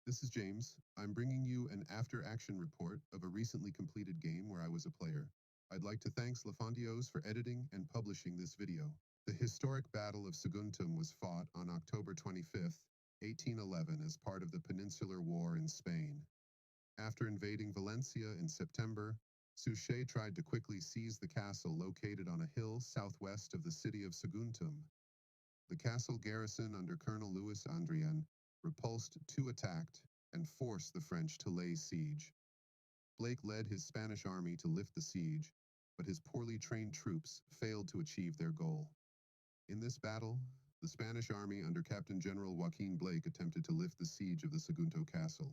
This is James. I'm bringing you an after-action report of a recently completed game where I was a player. I'd like to thank Lafondios for editing and publishing this video. The historic Battle of Saguntum was fought on October 25th, 1811 as part of the Peninsular War in Spain. After invading Valencia in September, Suchet tried to quickly seize the castle located on a hill southwest of the city of Saguntum. The castle garrison under Colonel Louis Gabriel repulsed two attacked and forced the French to lay siege. Blake led his Spanish army to lift the siege, but his poorly trained troops failed to achieve their goal. In this battle, the Spanish army under Captain General Joaquín Blake attempted to lift the siege of the Sagunto Castle.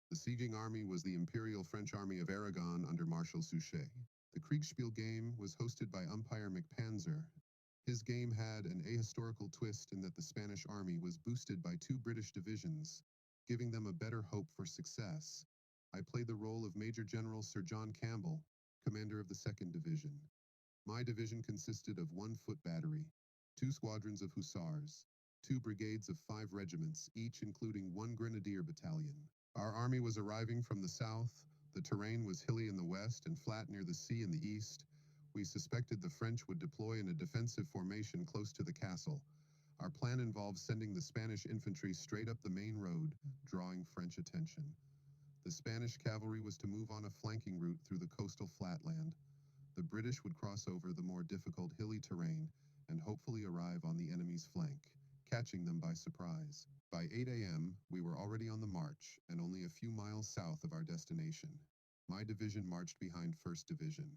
The sieging army was the Imperial French army of Aragon under Marshal Suchet. The Kriegsspiel game was hosted by umpire McPanzer. His game had an ahistorical twist in that the Spanish army was boosted by two British divisions, giving them a better hope for success. I played the role of Major General Sir John Campbell, commander of the 2nd Division. My division consisted of 1 foot battery, 2 squadrons of hussars, 2 brigades of 5 regiments, each including 1 grenadier battalion. Our army was arriving from the south. The terrain was hilly in the west and flat near the sea in the east. We suspected the French would deploy in a defensive formation close to the castle. Our plan involved sending the Spanish infantry straight up the main road, drawing French attention. The Spanish cavalry was to move on a flanking route through the coastal flatland. The British would cross over the more difficult hilly terrain and hopefully arrive on the enemy's flank, catching them by surprise. By 8 a.m., we were already on the march and only a few miles south of our destination. My division marched behind 1st Division.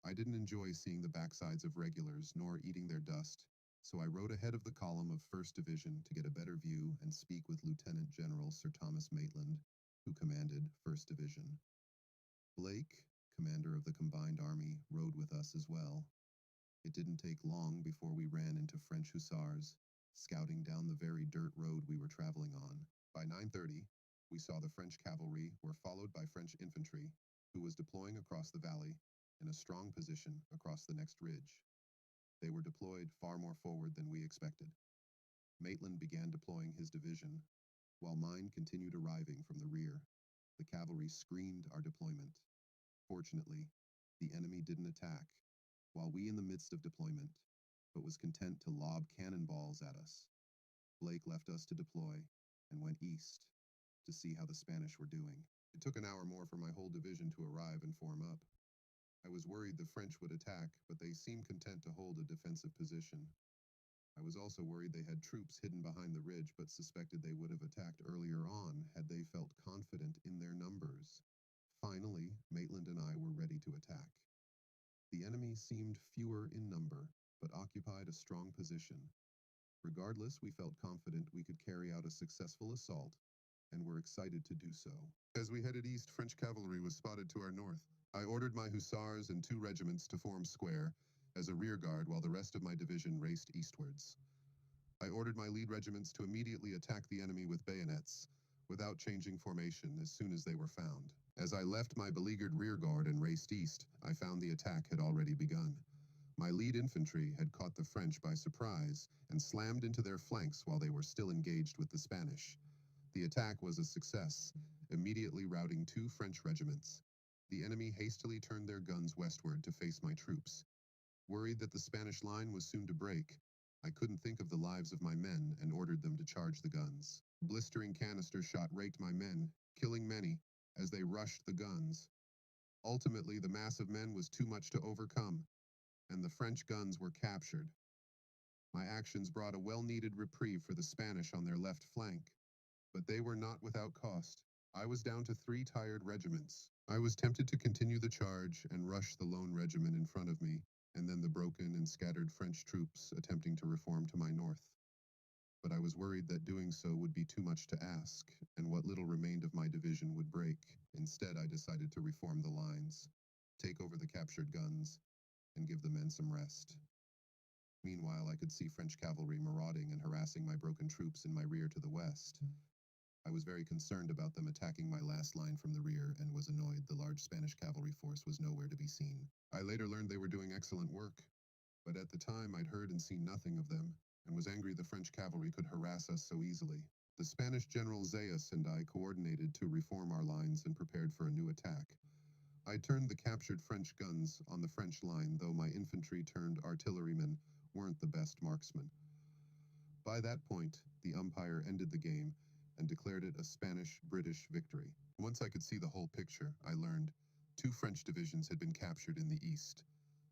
I didn't enjoy seeing the backsides of regulars nor eating their dust, so I rode ahead of the column of 1st Division to get a better view and speak with Lieutenant General Sir Thomas Maitland, who commanded 1st Division. Blake, commander of the combined army, rode with us as well. It didn't take long before we ran into French hussars, scouting down the very dirt road we were traveling on. By 9:30, we saw the French cavalry were followed by French infantry, who was deploying across the valley in a strong position across the next ridge. They were deployed far more forward than we expected. Maitland began deploying his division, while mine continued arriving from the rear. The cavalry screened our deployment. Fortunately, the enemy didn't attack, while we in the midst of deployment, but was content to lob cannonballs at us. Blake left us to deploy and went east to see how the Spanish were doing. It took an hour more for my whole division to arrive and form up. I was worried the French would attack, but they seemed content to hold a defensive position. I was also worried they had troops hidden behind the ridge, but suspected they would have attacked earlier on had they felt confident in their numbers. Finally, Maitland and I were ready to attack. The enemy seemed fewer in number, but occupied a strong position. Regardless, we felt confident we could carry out a successful assault, and were excited to do so. As we headed east, French cavalry was spotted to our north. I ordered my hussars and 2 regiments to form square as a rear guard while the rest of my division raced eastwards. I ordered my lead regiments to immediately attack the enemy with bayonets, without changing formation as soon as they were found. As I left my beleaguered rear guard and raced east, I found the attack had already begun. My lead infantry had caught the French by surprise and slammed into their flanks while they were still engaged with the Spanish. The attack was a success, immediately routing 2 French regiments. The enemy hastily turned their guns westward to face my troops. Worried that the Spanish line was soon to break, I couldn't think of the lives of my men and ordered them to charge the guns. Blistering canister shot raked my men, killing many, as they rushed the guns. Ultimately, the mass of men was too much to overcome, and the French guns were captured. My actions brought a well-needed reprieve for the Spanish on their left flank, but they were not without cost. I was down to 3 tired regiments. I was tempted to continue the charge and rush the lone regiment in front of me, and then the broken and scattered French troops attempting to reform to my north. But I was worried that doing so would be too much to ask, and what little remained of my division would break. Instead, I decided to reform the lines, take over the captured guns, and give the men some rest. Meanwhile, I could see French cavalry marauding and harassing my broken troops in my rear to the west. I was very concerned about them attacking my last line from the rear and was annoyed the large Spanish cavalry force was nowhere to be seen. I later learned they were doing excellent work, but at the time I'd heard and seen nothing of them, and was angry the French cavalry could harass us so easily. The Spanish General Zayas and I coordinated to reform our lines and prepared for a new attack. I turned the captured French guns on the French line, though my infantry turned artillerymen weren't the best marksmen. By that point, the umpire ended the game and declared it a Spanish-British victory. Once I could see the whole picture, I learned 2 French divisions had been captured in the east.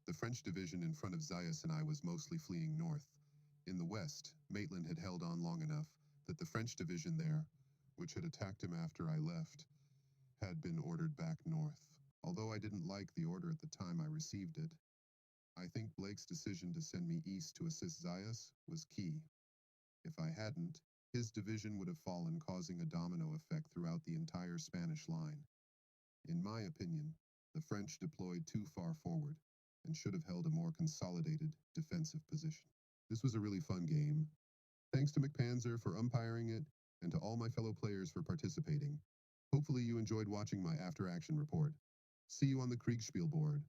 The French division in front of Zayas and I was mostly fleeing north. In the west, Maitland had held on long enough that the French division there, which had attacked him after I left, had been ordered back north. Although I didn't like the order at the time I received it, I think Blake's decision to send me east to assist Zayas was key. If I hadn't, his division would have fallen, causing a domino effect throughout the entire Spanish line. In my opinion, the French deployed too far forward and should have held a more consolidated defensive position. This was a really fun game. Thanks to McPanzer for umpiring it and to all my fellow players for participating. Hopefully you enjoyed watching my after-action report. See you on the Kriegsspiel board.